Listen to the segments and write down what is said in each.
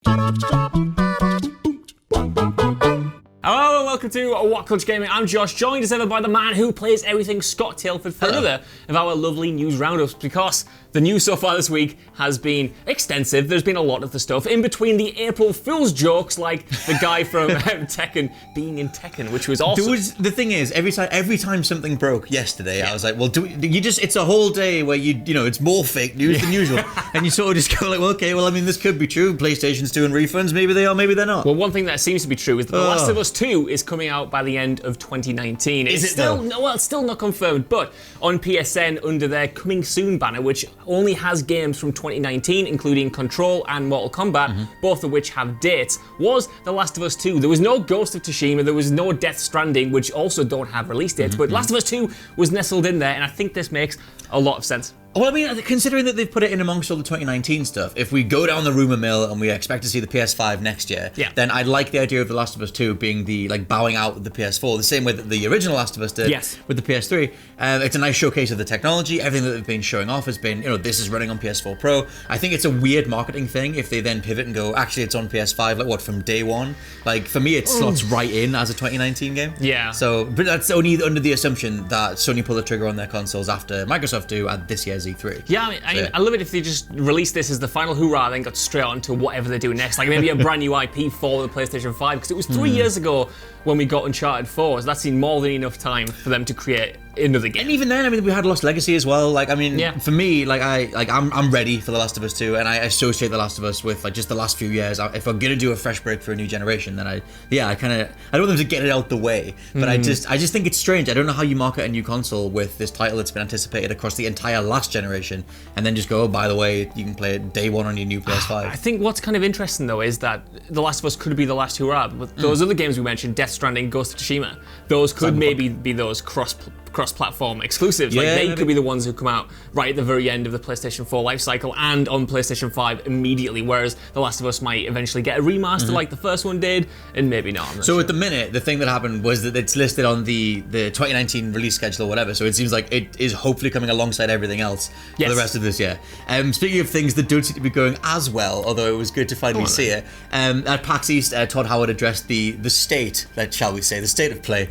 Hello and welcome to WhatCulture Gaming. I'm Josh, joined as ever by the man who plays everything, Scott Tailford, for another of our lovely news roundups, because the news so far this week has been extensive. There's been a lot of the stuff in between the April Fool's jokes, like the guy from Tekken being in Tekken, which was awesome. The thing is, every time something broke yesterday, I was like, well, it's a whole day where you know, it's more fake news than usual, and you sort of just go like, well, okay, well, I mean, this could be true. PlayStation's doing refunds, maybe they are, maybe they're not. Well, one thing that seems to be true is that The Last of Us 2 is coming out by the end of 2019. Is it still, well, it's still not confirmed, but on PSN under their Coming Soon banner, which only has games from 2019, including Control and Mortal Kombat, both of which have dates, was The Last of Us 2. There was no Ghost of Tsushima, there was no Death Stranding, which also don't have release dates, but Last of Us 2 was nestled in there, and I think this makes a lot of sense. Well, I mean, considering that they've put it in amongst all the 2019 stuff, if we go down the rumour mill and we expect to see the PS5 next year, then I'd like the idea of The Last of Us 2 being the, like, bowing out of the PS4, the same way that the original Last of Us did with the PS3. It's a nice showcase of the technology. Everything that they've been showing off has been, you know, this is running on PS4 Pro. I think it's a weird marketing thing if they then pivot and go, actually, it's on PS5, like, what, from day one? Like, for me, it slots right in as a 2019 game. Yeah. So, but that's only under the assumption that Sony pull the trigger on their consoles after Microsoft do at this year's E3. Yeah, I love it if they just release this as the final hoorah, then got straight on to whatever they do next. Like maybe a brand new IP for the PlayStation 5, because it was 3 years ago when we got Uncharted 4, so that seemed more than enough time for them to create another game. And even then, I mean, we had Lost Legacy as well. Like, I mean, for me, like I'm ready for The Last of Us 2, and I associate The Last of Us with like just the last few years. If I'm gonna do a fresh break for a new generation, then I don't want them to get it out the way, but I just think it's strange. I don't know how you market a new console with this title that's been anticipated across the entire last generation, and then just go, oh, by the way, you can play it day one on your new PS5. I think what's kind of interesting though is that The Last of Us could be the last hurrah. But those other games we mentioned, Death Stranding, Ghost of Tsushima, those could maybe be those cross-platform exclusives. Like they could be the ones who come out right at the very end of the PlayStation 4 lifecycle and on PlayStation 5 immediately, whereas The Last of Us might eventually get a remaster like the first one did, and maybe not. So at the minute, the thing that happened was that it's listed on the 2019 release schedule or whatever, so it seems like it is hopefully coming alongside everything else for the rest of this year. Speaking of things that don't seem to be going as well, although it was good to finally see it, at PAX East, Todd Howard addressed the state, shall we say, the state of play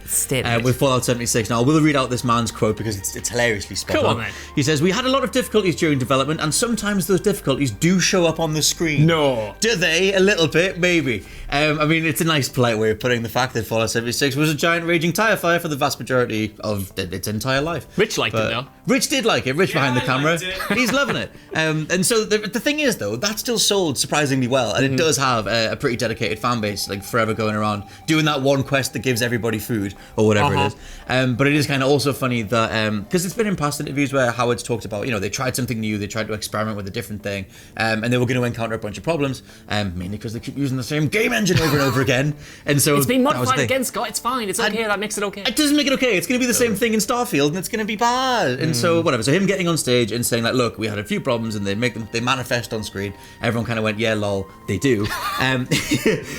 with Fallout 76. Now, I will read out this man's quote because it's hilariously spot on. He says, "We had a lot of difficulties during development, and sometimes those difficulties do show up on the screen." No. Do they? A little bit, maybe. I mean, it's a nice, polite way of putting the fact that Fallout 76 was a giant raging tire fire for the vast majority of its entire life. Rich liked it, though. Rich did like it. Rich behind the camera. He's loving it. And so the thing is, though, that still sold surprisingly well, and it does have a pretty dedicated fan base, like forever going around doing that one quest that gives everybody food or whatever it is. But it is kind of also funny that because it's been in past interviews where Howard's talked about, you know, they tried something new, they tried to experiment with a different thing, and they were going to encounter a bunch of problems, mainly because they keep using the same game engine over and over again. And so it's been modified again, Scott. It's fine. It's okay. That makes it okay. It doesn't make it okay. It's going to be the same thing in Starfield, and it's going to be bad. And so whatever. So him getting on stage and saying like, look, we had a few problems, and they manifest on screen. Everyone kind of went, yeah, lol, they do.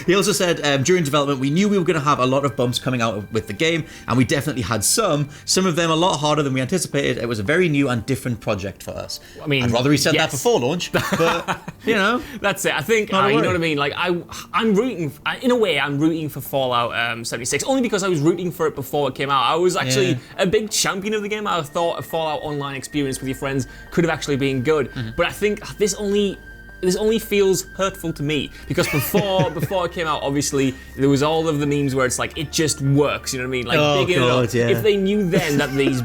He also said during development we knew we were going to have a lot of bumps coming out with the game, and we definitely had some of them a lot harder than we anticipated. It was a very new and different project for us. I mean, I'd rather he said that before launch, but you know, that's it. I think you know what I mean. Like I'm rooting in a way. I'm rooting for Fallout 76 only because I was rooting for it before it came out. I was actually a big champion of the game. I thought a Fallout Online experience with your friends could have actually been good, but I think this only feels hurtful to me because before it came out, obviously there was all of the memes where it's like it just works. You know what I mean? Like bigging it up. Yeah. If they knew then that these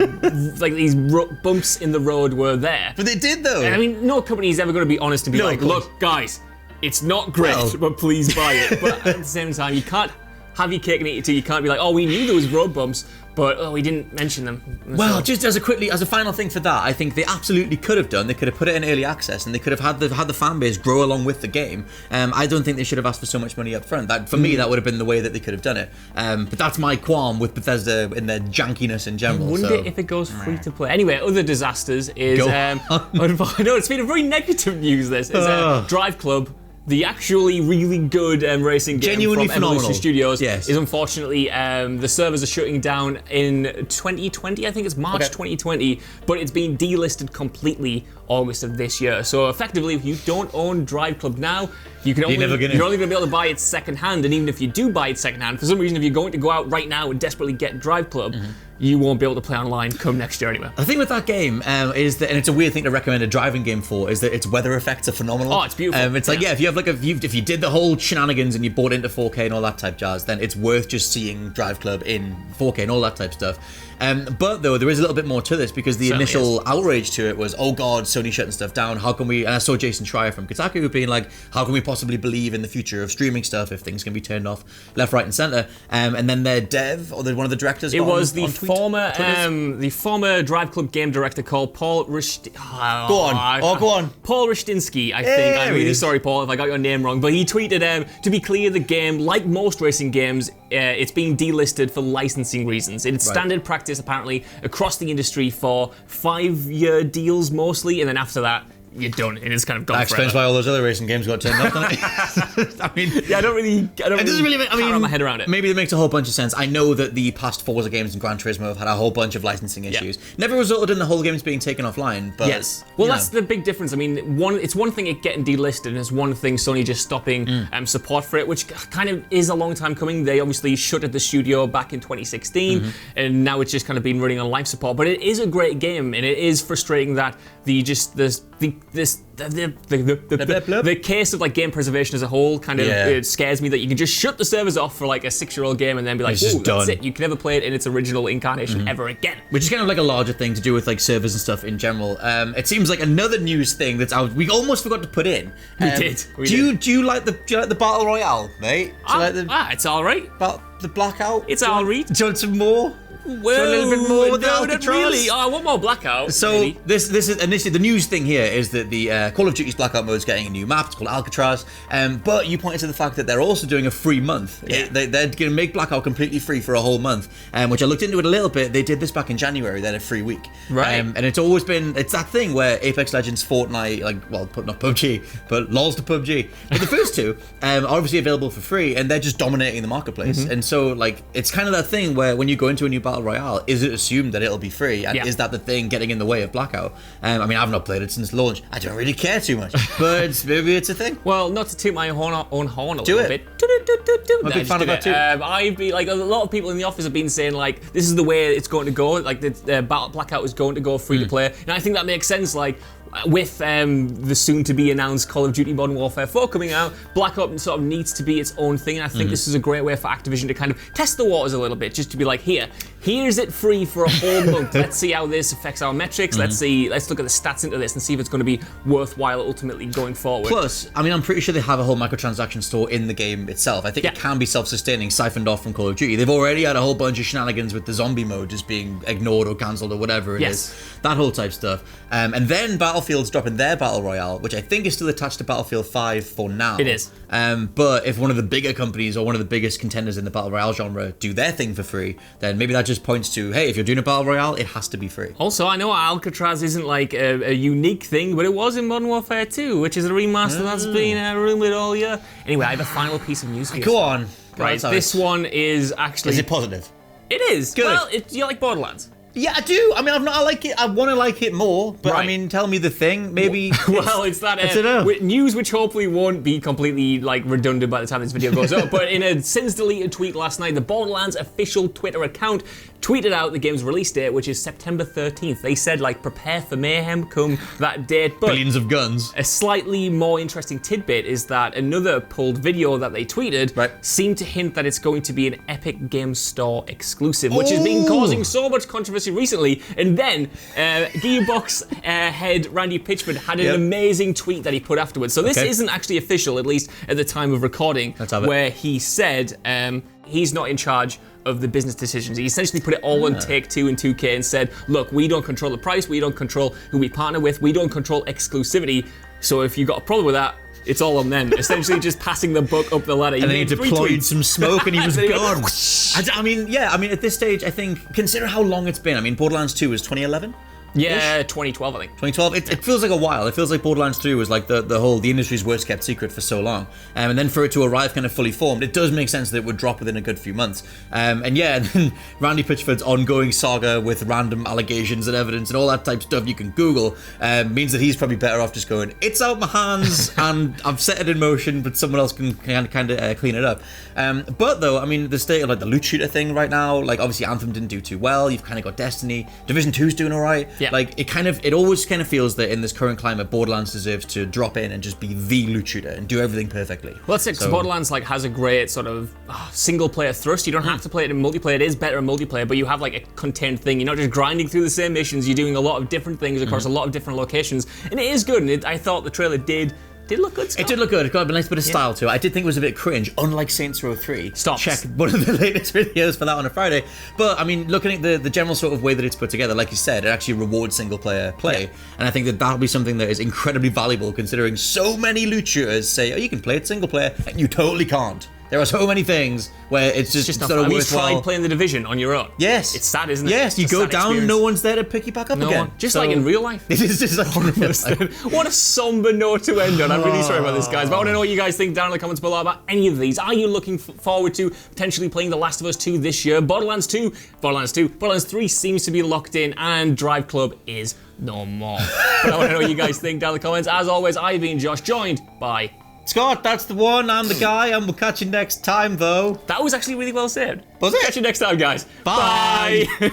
these bumps in the road were there, but they did though. I mean, no company is ever going to be honest and be like, look, guys, it's not great, but please buy it. But at the same time, you can't have your cake and eat it too. You can't be like, oh, we knew there was road bumps, but we didn't mention them. Well, just as a final thing for that, I think they absolutely could have done. They could have put it in early access, and they could have had the fan base grow along with the game. I don't think they should have asked for so much money up front. That for me, that would have been the way that they could have done it. But that's my qualm with Bethesda in their jankiness in general. I wonder if it goes free to play. Anyway, other disasters is no, it's been a very negative news. This is Driveclub the actually really good racing game Genuinely from phenomenal. Evolution Studios Yes. is unfortunately the servers are shutting down in 2020. I think it's March 2020, but it's been delisted completely August of this year. So effectively, if you don't own Driveclub now, you're only going to be able to buy it secondhand. And even if you do buy it secondhand, for some reason, if you're going to go out right now and desperately get Driveclub, you won't be able to play online come next year anyway. The thing with that game is that, and it's a weird thing to recommend a driving game for, is that its weather effects are phenomenal. Oh, it's beautiful. It's like, if you have if you did the whole shenanigans and you bought into 4K and all that type jazz, then it's worth just seeing Driveclub in 4K and all that type stuff. But though there is a little bit more to this, because the initial outrage to it was, oh god, Sony shutting stuff down. How can we? And I saw Jason Schreier from Kotaku being like, how can we possibly believe in the future of streaming stuff if things can be turned off left, right, and center? And then their dev, or one of the directors, it was the former Driveclub game director called Paul Go on. Paul Rishtinsky, I think. I'm really sorry, Paul, if I got your name wrong. But he tweeted, to be clear, the game, like most racing games, it's being delisted for licensing reasons. It's standard practice, apparently, across the industry for 5-year deals mostly, and then after that, you're done, and it's kind of gone. That explains why all those other racing games got turned off, doesn't it? I mean, I don't really wrap my head around it. Maybe it makes a whole bunch of sense. I know that the past Forza games and Gran Turismo have had a whole bunch of licensing issues. Never resulted in the whole games being taken offline, but that's the big difference. I mean, it's one thing it getting delisted, and it's one thing Sony just stopping support for it, which kind of is a long time coming. They obviously shuttered the studio back in 2016, and now it's just kind of been running on life support. But it is a great game, and it is frustrating that the case of like game preservation as a whole kind of it scares me, that you can just shut the servers off for like a 6-year-old game and then be like, oh, that's it. You can never play it in its original incarnation ever again. Which is kind of like a larger thing to do with like servers and stuff in general. It seems like another news thing we almost forgot to put in. We did. Do you like the Battle Royale, mate? It's all right. The Blackout. It's all right. Do you want some more? Well, a little bit more with no, the not really. I want more Blackout. So really. this is initially the news thing here is that the Call of Duty's Blackout mode is getting a new map. It's called Alcatraz. But you pointed to the fact that they're also doing a free month. Yeah. They're going to make Blackout completely free for a whole month. Which I looked into it a little bit. They did this back in January. They had a free week. Right. And it's always been that thing where Apex Legends, Fortnite, not PUBG, but LOL's to PUBG. But the first two are obviously available for free, and they're just dominating the marketplace. And so it's kind of that thing where when you go into a new battle royale, is it assumed that it'll be free, and is that the thing getting in the way of Blackout? I mean, I've not played it since launch. I don't really care too much, but maybe it's a thing. Well, not to toot my own horn a Do little it. bit. I'm a big fan of that too. I've been like, a lot of people in the office have been saying like, this is the way it's going to go. Like the Blackout is going to go free to play, and I think that makes sense. Like, with the soon-to-be announced Call of Duty Modern Warfare 4 coming out, Blackout sort of needs to be its own thing, and I think this is a great way for Activision to kind of test the waters a little bit, just to be like, here's it free for a whole month. Let's see how this affects our metrics. Let's look at the stats into this and see if it's going to be worthwhile ultimately going forward. Plus, I mean, I'm pretty sure they have a whole microtransaction store in the game itself. I think it can be self-sustaining, siphoned off from Call of Duty. They've already had a whole bunch of shenanigans with the zombie mode just being ignored or cancelled or whatever it is. That whole type stuff. And then Battlefield's dropping their Battle Royale, which I think is still attached to Battlefield 5 for now. It is. But if one of the bigger companies or one of the biggest contenders in the Battle Royale genre do their thing for free, then maybe that just points to, hey, if you're doing a Battle Royale, it has to be free. Also, I know Alcatraz isn't like a unique thing, but it was in Modern Warfare 2, which is a remaster that's been rumoured all year. Anyway, I have a final piece of news for you. Go on. Right, this one is actually... Is it positive? It is. Good. Well, do you like Borderlands? Yeah, I do. I mean, I like it. I want to like it more, but I mean, tell me the thing. Maybe. It's that news, which hopefully won't be completely like redundant by the time this video goes up. But in a since deleted tweet last night, the Borderlands official Twitter account tweeted out the game's release date, which is September 13th. They said like, prepare for mayhem come that date. But billions of guns. A slightly more interesting tidbit is that another pulled video that they tweeted seemed to hint that it's going to be an Epic Games Store exclusive, which has been causing so much controversy recently. And then Gearbox head Randy Pitchford had an amazing tweet that he put afterwards. So this isn't actually official, at least at the time of recording, where he said he's not in charge of the business decisions. He essentially put it all on Take-Two and 2K and said, look, we don't control the price, we don't control who we partner with, we don't control exclusivity, so if you got a problem with that, it's all on them. Essentially just passing the buck up the ladder. And then he deployed some smoke and he was gone. I mean, at this stage, I think, consider how long it's been. I mean, Borderlands 2 was 2011. Yeah, 2012, I think. 2012. It feels like a while. It feels like Borderlands 3 was like the industry's worst kept secret for so long. And then for it to arrive kind of fully formed, it does make sense that it would drop within a good few months. And then Randy Pitchford's ongoing saga with random allegations and evidence and all that type of stuff you can Google means that he's probably better off just going, it's out my hands and I've set it in motion, but someone else can kind of clean it up. But though, I mean, the state of like the loot shooter thing right now, like obviously Anthem didn't do too well. You've kind of got Destiny. Division 2's doing all right. Yeah. Like it always kind of feels that in this current climate, Borderlands deserves to drop in and just be the loot shooter and do everything perfectly. Well, that's it, because Borderlands like has a great sort of single player thrust. You don't have to play it in multiplayer. It is better in multiplayer, but you have like a contained thing. You're not just grinding through the same missions. You're doing a lot of different things across a lot of different locations, and it is good. And I thought the trailer did look good, Scott. It did look good. It got a nice bit of style to it. I did think it was a bit cringe, unlike Saints Row 3. Check one of the latest videos for that on a Friday. But, I mean, looking at the general sort of way that it's put together, like you said, it actually rewards single-player play. Yeah. And I think that that'll be something that is incredibly valuable, considering so many loot shooters say, oh, you can play it single-player, and you totally can't. There are so many things where it's just not sort of worthwhile. worthwhile. You tried playing the Division on your own. Yes. It's sad, isn't it? Yes, you go down, experience. No one's there to pick you back up again. Just like in real life. It is just like in real life. What a somber note to end on. I'm really sorry about this, guys. But I want to know what you guys think down in the comments below about any of these. Are you looking forward to potentially playing The Last of Us 2 this year? Borderlands 3 seems to be locked in, and Driveclub is no more. But I want to know what you guys think down in the comments. As always, I've been Josh, joined by Scott. That's the one. I'm the guy, and we'll catch you next time, though. That was actually really well said. Was it? Catch you next time, guys. Bye. Bye.